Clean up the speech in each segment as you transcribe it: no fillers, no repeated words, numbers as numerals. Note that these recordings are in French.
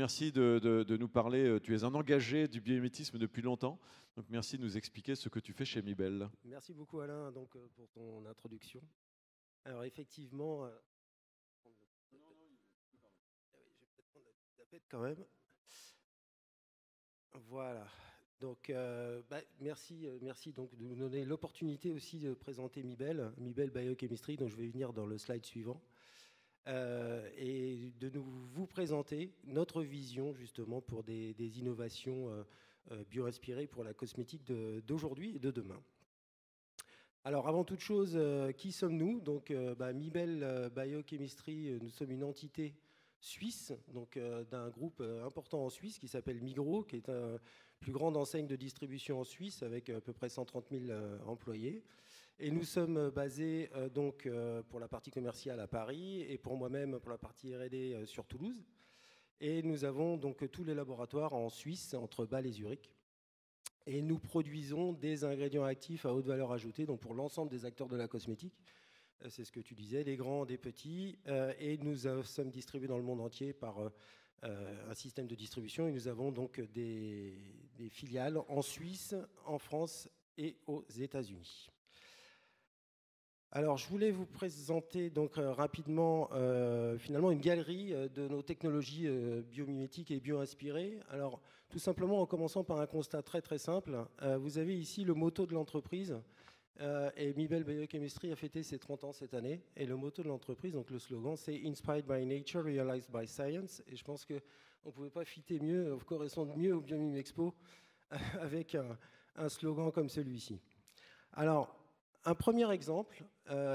merci de nous parler. Tu es un engagé du biomimétisme depuis longtemps. Donc merci de nous expliquer ce que tu fais chez Mibel. Merci beaucoup Alain donc, pour ton introduction. Alors effectivement, je vais peut-être prendre la tapette quand même. Voilà. Donc merci donc de nous donner l'opportunité aussi de présenter Mibel Biochemistry, dont je vais venir dans le slide suivant. Et de vous présenter notre vision justement pour des innovations bio-inspirées pour la cosmétique d'aujourd'hui et de demain. Alors avant toute chose, qui sommes-nous? Donc Mibel Biochemistry, nous sommes une entité suisse, donc d'un groupe important en Suisse qui s'appelle Migros, qui est la plus grande enseigne de distribution en Suisse avec à peu près 130 000 employés. Et nous sommes basés donc pour la partie commerciale à Paris et pour moi-même pour la partie R&D sur Toulouse. Et nous avons donc tous les laboratoires en Suisse entre Bâle et Zurich. Et nous produisons des ingrédients actifs à haute valeur ajoutée, donc pour l'ensemble des acteurs de la cosmétique. C'est ce que tu disais, les grands, des petits. Et nous sommes distribués dans le monde entier par un système de distribution. Et nous avons donc des filiales en Suisse, en France et aux États-Unis. Alors, je voulais vous présenter donc rapidement finalement une galerie de nos technologies biomimétiques et bio-inspirées. Alors, tout simplement en commençant par un constat très très simple. Vous avez ici le motto de l'entreprise et Mibel Biochemistry a fêté ses 30 ans cette année. Et le motto de l'entreprise, donc le slogan, c'est Inspired by Nature, Realized by Science. Et je pense qu'on ne pouvait pas fitter mieux, correspondre mieux au Biomim Expo avec un slogan comme celui-ci. Alors, un premier exemple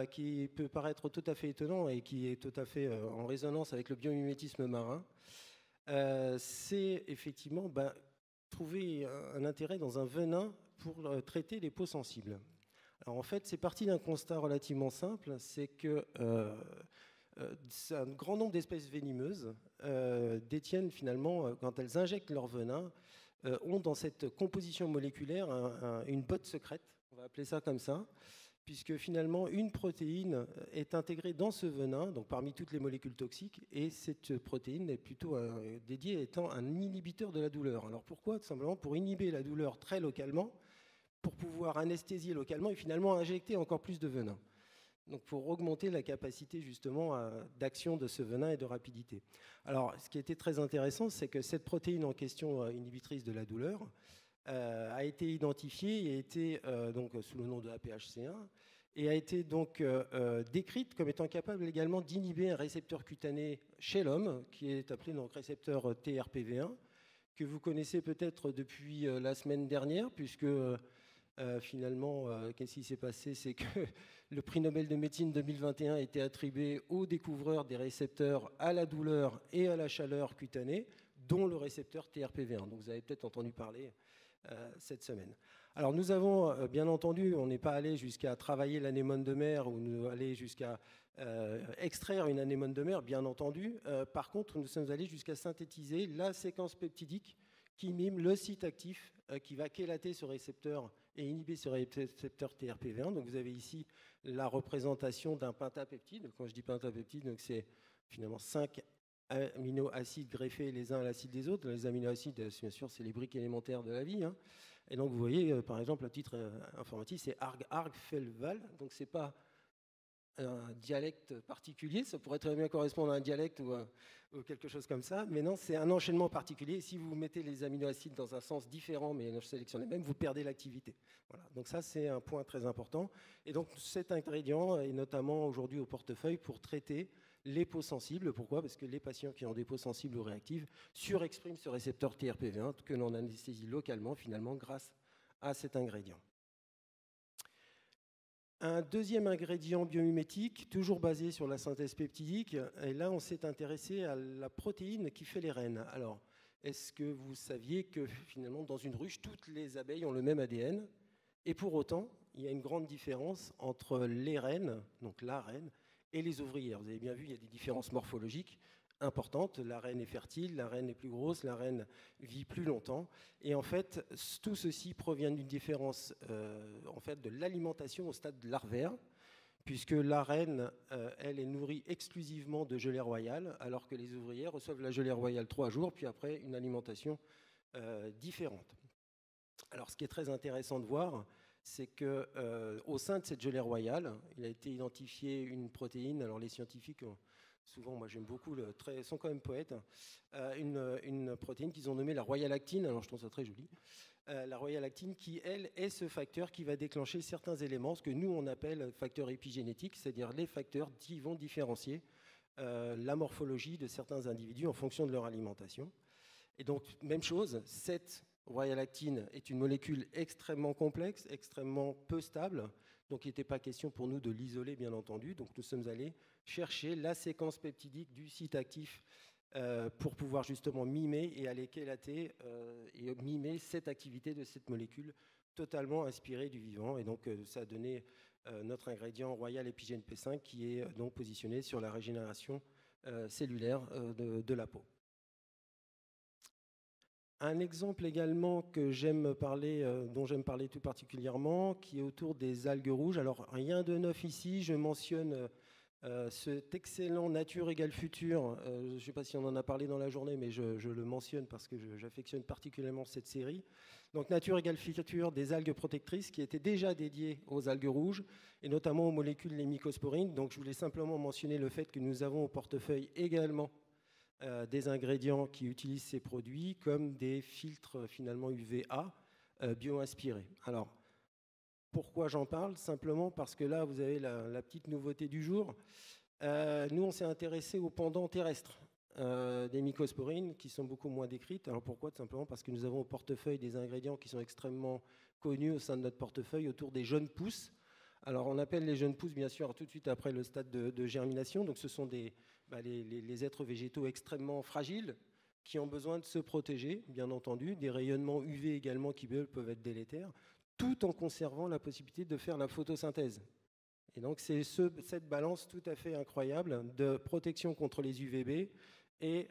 qui peut paraître tout à fait étonnant et qui est tout à fait en résonance avec le biomimétisme marin, c'est effectivement trouver un intérêt dans un venin pour traiter les peaux sensibles. Alors en fait, c'est parti d'un constat relativement simple, c'est que un grand nombre d'espèces venimeuses détiennent finalement, quand elles injectent leur venin, ont dans cette composition moléculaire une botte secrète, on va appeler ça comme ça, puisque finalement une protéine est intégrée dans ce venin, donc parmi toutes les molécules toxiques, et cette protéine est plutôt dédiée étant un inhibiteur de la douleur. Alors pourquoi? Tout simplement pour inhiber la douleur très localement, pour pouvoir anesthésier localement et finalement injecter encore plus de venin. Donc pour augmenter la capacité justement d'action de ce venin et de rapidité. Alors ce qui était très intéressant, c'est que cette protéine en question inhibitrice de la douleur a été identifiée et a été donc sous le nom de APHC1 et a été donc décrite comme étant capable également d'inhiber un récepteur cutané chez l'homme qui est appelé donc récepteur TRPV1 que vous connaissez peut-être depuis la semaine dernière puisque finalement, qu'est-ce qui s'est passé? C'est que le prix Nobel de médecine 2021 a été attribué aux découvreurs des récepteurs à la douleur et à la chaleur cutanée, dont le récepteur TRPV1. Donc vous avez peut-être entendu parler cette semaine. Alors nous avons, bien entendu, on n'est pas allé jusqu'à travailler l'anémone de mer ou nous aller jusqu'à extraire une anémone de mer, bien entendu. Par contre, nous sommes allés jusqu'à synthétiser la séquence peptidique qui mime le site actif qui va chélater ce récepteur et inhiber ce récepteur TRPV1. Donc vous avez ici la représentation d'un pentapeptide. Quand je dis pentapeptide, c'est finalement 5 aminoacides greffés les uns à l'acide des autres. Les aminoacides, bien sûr, c'est les briques élémentaires de la vie. Hein. Et donc vous voyez, par exemple, le titre informatif, c'est Arg-Felval. Donc c'est pas un dialecte particulier, ça pourrait très bien correspondre à un dialecte ou quelque chose comme ça, mais non, c'est un enchaînement particulier. Et si vous mettez les aminoacides dans un sens différent, mais sélectionnez même, vous perdez l'activité. Voilà. Donc ça, c'est un point très important. Et donc cet ingrédient est notamment aujourd'hui au portefeuille pour traiter les peaux sensibles. Pourquoi? Parce que les patients qui ont des peaux sensibles ou réactives surexpriment ce récepteur TRPV1 que l'on anesthésie localement, finalement, grâce à cet ingrédient. Un deuxième ingrédient biomimétique, toujours basé sur la synthèse peptidique, et là on s'est intéressé à la protéine qui fait les reines. Alors, est-ce que vous saviez que finalement dans une ruche, toutes les abeilles ont le même ADN? Et pour autant, il y a une grande différence entre les reines, donc la reine, et les ouvrières. Vous avez bien vu, il y a des différences morphologiques importante. La reine est fertile, la reine est plus grosse, la reine vit plus longtemps. Et en fait, tout ceci provient d'une différence en fait, de l'alimentation au stade larvaire, puisque la reine, elle, est nourrie exclusivement de gelée royale, alors que les ouvrières reçoivent la gelée royale 3 jours, puis après une alimentation différente. Alors, ce qui est très intéressant de voir, c'est qu'au sein de cette gelée royale, il a été identifié une protéine. Alors, les scientifiques, souvent, moi j'aime beaucoup, sont quand même poètes, une protéine qu'ils ont nommée la royale actine. Alors, je trouve ça très joli. La royale actine qui, elle, est ce facteur qui va déclencher certains éléments, ce que nous, on appelle facteurs épigénétiques, c'est-à-dire les facteurs qui vont différencier la morphologie de certains individus en fonction de leur alimentation. Et donc, même chose, cette royale actine est une molécule extrêmement complexe, extrêmement peu stable, donc il n'était pas question pour nous de l'isoler, bien entendu. Donc, nous sommes allés chercher la séquence peptidique du site actif pour pouvoir justement mimer et aller chélater et mimer cette activité de cette molécule totalement inspirée du vivant. Et donc, ça a donné notre ingrédient Royal Epigène P5 qui est donc positionné sur la régénération cellulaire de la peau. Un exemple également que j'aime parler, dont j'aime parler tout particulièrement, qui est autour des algues rouges. Alors, rien de neuf ici, je mentionne cet excellent Nature égale Futur. Je ne sais pas si on en a parlé dans la journée, mais je le mentionne parce que j'affectionne particulièrement cette série. Donc, Nature égale Futur, des algues protectrices qui étaient déjà dédiées aux algues rouges, et notamment aux molécules les mycosporines. Donc, je voulais simplement mentionner le fait que nous avons au portefeuille également des ingrédients qui utilisent ces produits comme des filtres finalement UVA bio-inspirés. Alors, pourquoi j'en parle? Simplement parce que là, vous avez la petite nouveauté du jour. Nous, on s'est intéressé aux pendants terrestres des mycosporines qui sont beaucoup moins décrites. Alors pourquoi? Tout simplement parce que nous avons au portefeuille des ingrédients qui sont extrêmement connus au sein de notre portefeuille autour des jeunes pousses. Alors on appelle les jeunes pousses bien sûr tout de suite après le stade de germination. Donc ce sont les êtres végétaux extrêmement fragiles qui ont besoin de se protéger, bien entendu, des rayonnements UV également qui peuvent être délétères, tout en conservant la possibilité de faire la photosynthèse. Et donc c'est cette balance tout à fait incroyable de protection contre les UVB et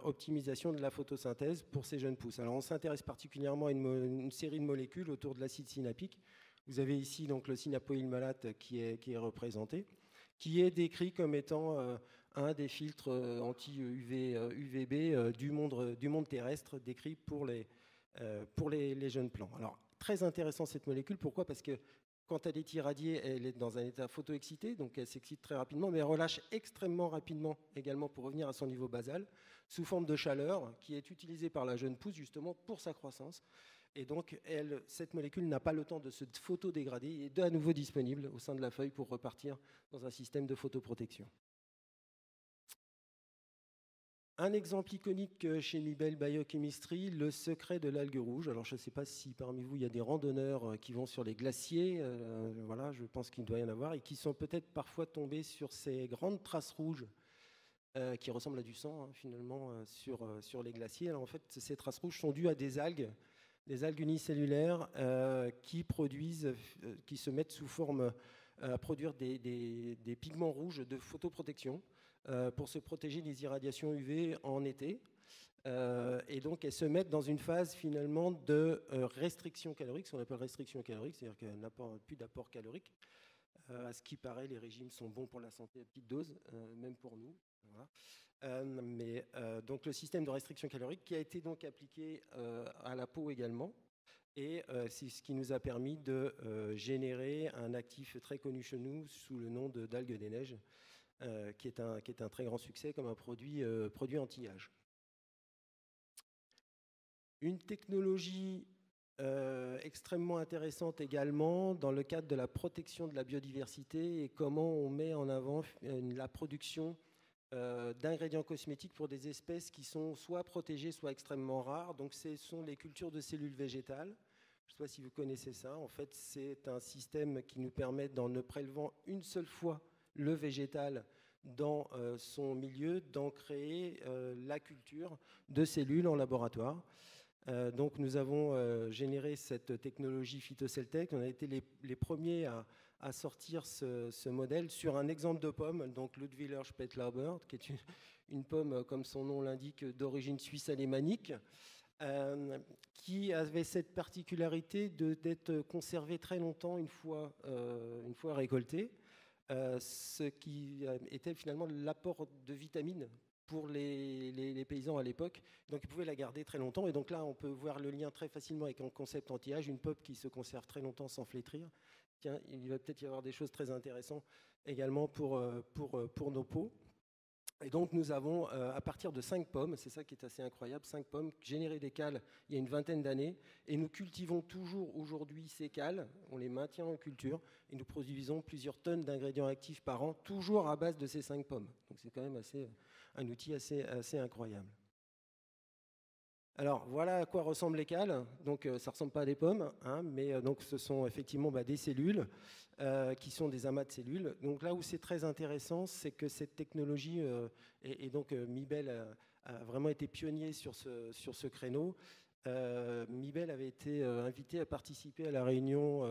optimisation de la photosynthèse pour ces jeunes pousses. Alors on s'intéresse particulièrement à une série de molécules autour de l'acide synapique. Vous avez ici donc le synapoïl-malate qui est représenté, qui est décrit comme étant un des filtres anti-UVB du monde terrestre décrit pour les jeunes plants. Alors, très intéressant cette molécule. Pourquoi? Parce que quand elle est irradiée, elle est dans un état photoexcité, donc elle s'excite très rapidement, mais elle relâche extrêmement rapidement également pour revenir à son niveau basal, sous forme de chaleur, qui est utilisée par la jeune pousse justement pour sa croissance. Et donc, cette molécule n'a pas le temps de se photodégrader et est à nouveau disponible au sein de la feuille pour repartir dans un système de photoprotection. Un exemple iconique chez Mibelle Biochemistry, le secret de l'algue rouge. Alors, je ne sais pas si parmi vous, il y a des randonneurs qui vont sur les glaciers. Voilà, je pense qu'il doit y en avoir. Et qui sont peut-être parfois tombés sur ces grandes traces rouges qui ressemblent à du sang, hein, finalement, sur les glaciers. Alors, en fait, ces traces rouges sont dues à des algues unicellulaires qui se mettent sous forme à produire des pigments rouges de photoprotection pour se protéger des irradiations UV en été. Et donc, elles se mettent dans une phase finalement de restriction calorique, ce qu'on appelle restriction calorique, c'est-à-dire qu'elles n'apportent plus d'apport calorique. À ce qui paraît, les régimes sont bons pour la santé à petite dose, même pour nous. Voilà. Donc le système de restriction calorique qui a été donc appliqué à la peau également. Et c'est ce qui nous a permis de générer un actif très connu chez nous sous le nom d'algue des neiges, qui est un très grand succès comme un produit anti-âge. Une technologie extrêmement intéressante également dans le cadre de la protection de la biodiversité et comment on met en avant la production d'ingrédients cosmétiques pour des espèces qui sont soit protégées, soit extrêmement rares. Donc ce sont les cultures de cellules végétales. Je ne sais pas si vous connaissez ça. En fait, c'est un système qui nous permet, en ne prélevant une seule fois le végétal dans son milieu, d'en créer la culture de cellules en laboratoire. Donc nous avons généré cette technologie PhytoCellTech. On a été les premiers à sortir ce modèle sur un exemple de pomme, donc Ludwiller Spätlauber, qui est une pomme, comme son nom l'indique, d'origine suisse alémanique, qui avait cette particularité d'être conservée très longtemps une fois récoltée. ce qui était finalement l'apport de vitamines pour les paysans à l'époque. Donc ils pouvaient la garder très longtemps. Et donc là, on peut voir le lien très facilement avec un concept anti-âge, une pop qui se conserve très longtemps sans flétrir. Tiens, il va peut-être y avoir des choses très intéressantes également pour nos peaux. Et donc nous avons, à partir de 5 pommes, c'est ça qui est assez incroyable, 5 pommes, généré des cales il y a une vingtaine d'années, et nous cultivons toujours aujourd'hui ces cales, on les maintient en culture, et nous produisons plusieurs tonnes d'ingrédients actifs par an, toujours à base de ces 5 pommes. Donc c'est quand même un outil assez incroyable. Alors voilà à quoi ressemblent les cales. Donc ça ne ressemble pas à des pommes, hein, mais donc ce sont effectivement des cellules qui sont des amas de cellules. Donc là où c'est très intéressant, c'est que cette technologie, et donc Mibel a vraiment été pionnier sur ce créneau. Mibel avait été invité à participer à la réunion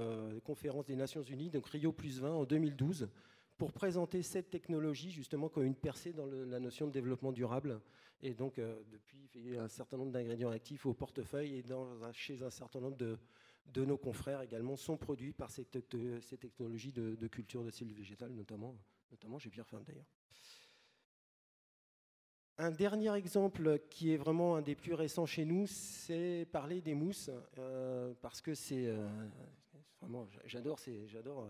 conférence des Nations Unies, donc Rio+20 en 2012, pour présenter cette technologie justement comme une percée dans la notion de développement durable. Et donc, depuis, il y a un certain nombre d'ingrédients actifs au portefeuille et chez un certain nombre de nos confrères également sont produits par ces technologies de culture de cellules végétales, notamment chez Pierre Fabre d'ailleurs. Un dernier exemple qui est vraiment un des plus récents chez nous, c'est parler des mousses, parce que c'est vraiment, j'adore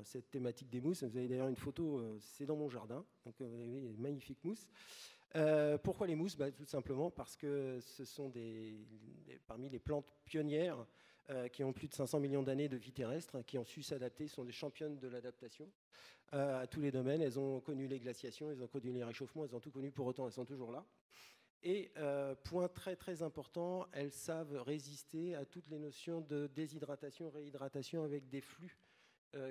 cette thématique des mousses. Vous avez d'ailleurs une photo, c'est dans mon jardin, donc vous avez une magnifique mousse. Pourquoi les mousses ? Tout simplement parce que ce sont parmi les plantes pionnières qui ont plus de 500 millions d'années de vie terrestre, qui ont su s'adapter, sont des championnes de l'adaptation à tous les domaines. Elles ont connu les glaciations, elles ont connu les réchauffements, elles ont tout connu, pour autant elles sont toujours là. Et point très très important, elles savent résister à toutes les notions de déshydratation, réhydratation avec des flux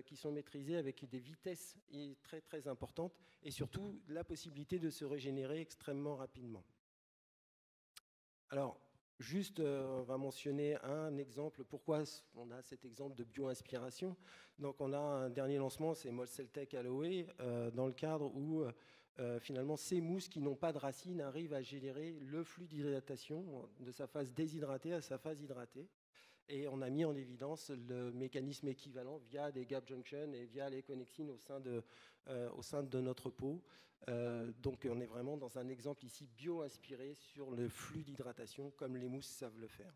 qui sont maîtrisés avec des vitesses très très importantes et surtout la possibilité de se régénérer extrêmement rapidement. Alors, juste, on va mentionner un exemple. Pourquoi on a cet exemple de bio-inspiration ? Donc, on a un dernier lancement, c'est Molseltec Aloe, dans le cadre où finalement ces mousses qui n'ont pas de racines arrivent à générer le flux d'hydratation de sa phase déshydratée à sa phase hydratée. Et on a mis en évidence le mécanisme équivalent via des gap junctions et via les connexines au sein de notre peau. Donc on est vraiment dans un exemple ici bio-inspiré sur le flux d'hydratation comme les mousses savent le faire.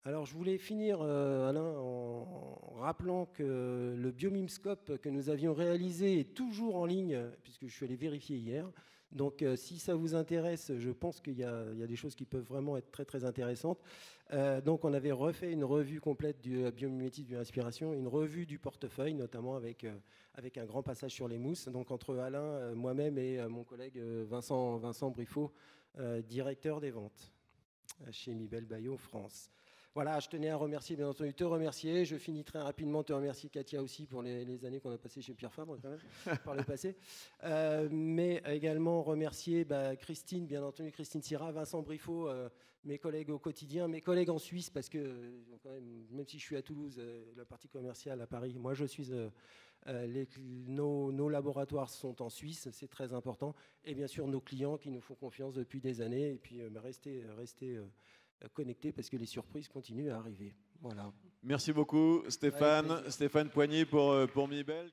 Alors je voulais finir, Alain, en rappelant que le Biomimscope que nous avions réalisé est toujours en ligne, puisque je suis allé vérifier hier. Donc si ça vous intéresse, je pense qu'il y a des choses qui peuvent vraiment être très très intéressantes. Donc on avait refait une revue complète du biomimétisme de l'inspiration, une revue du portefeuille, notamment avec un grand passage sur les mousses. Donc entre Alain, moi-même et mon collègue Vincent Briffaut, directeur des ventes chez Mibel Bayo France. Voilà, je tenais à remercier, bien entendu, te remercier. Je finis très rapidement, te remercier, Katia, aussi, pour les années qu'on a passées chez Pierre Fabre, quand même, par le passé. Mais également remercier Christine, bien entendu, Christine Syrah, Vincent Briffaut, mes collègues au quotidien, mes collègues en Suisse, parce que, quand même si je suis à Toulouse, la partie commerciale à Paris, moi, je suis... nos laboratoires sont en Suisse, c'est très important. Et bien sûr, nos clients qui nous font confiance depuis des années. Et puis, restez connectés parce que les surprises continuent à arriver. Voilà. Merci beaucoup Stéphane Poigny pour Mibel.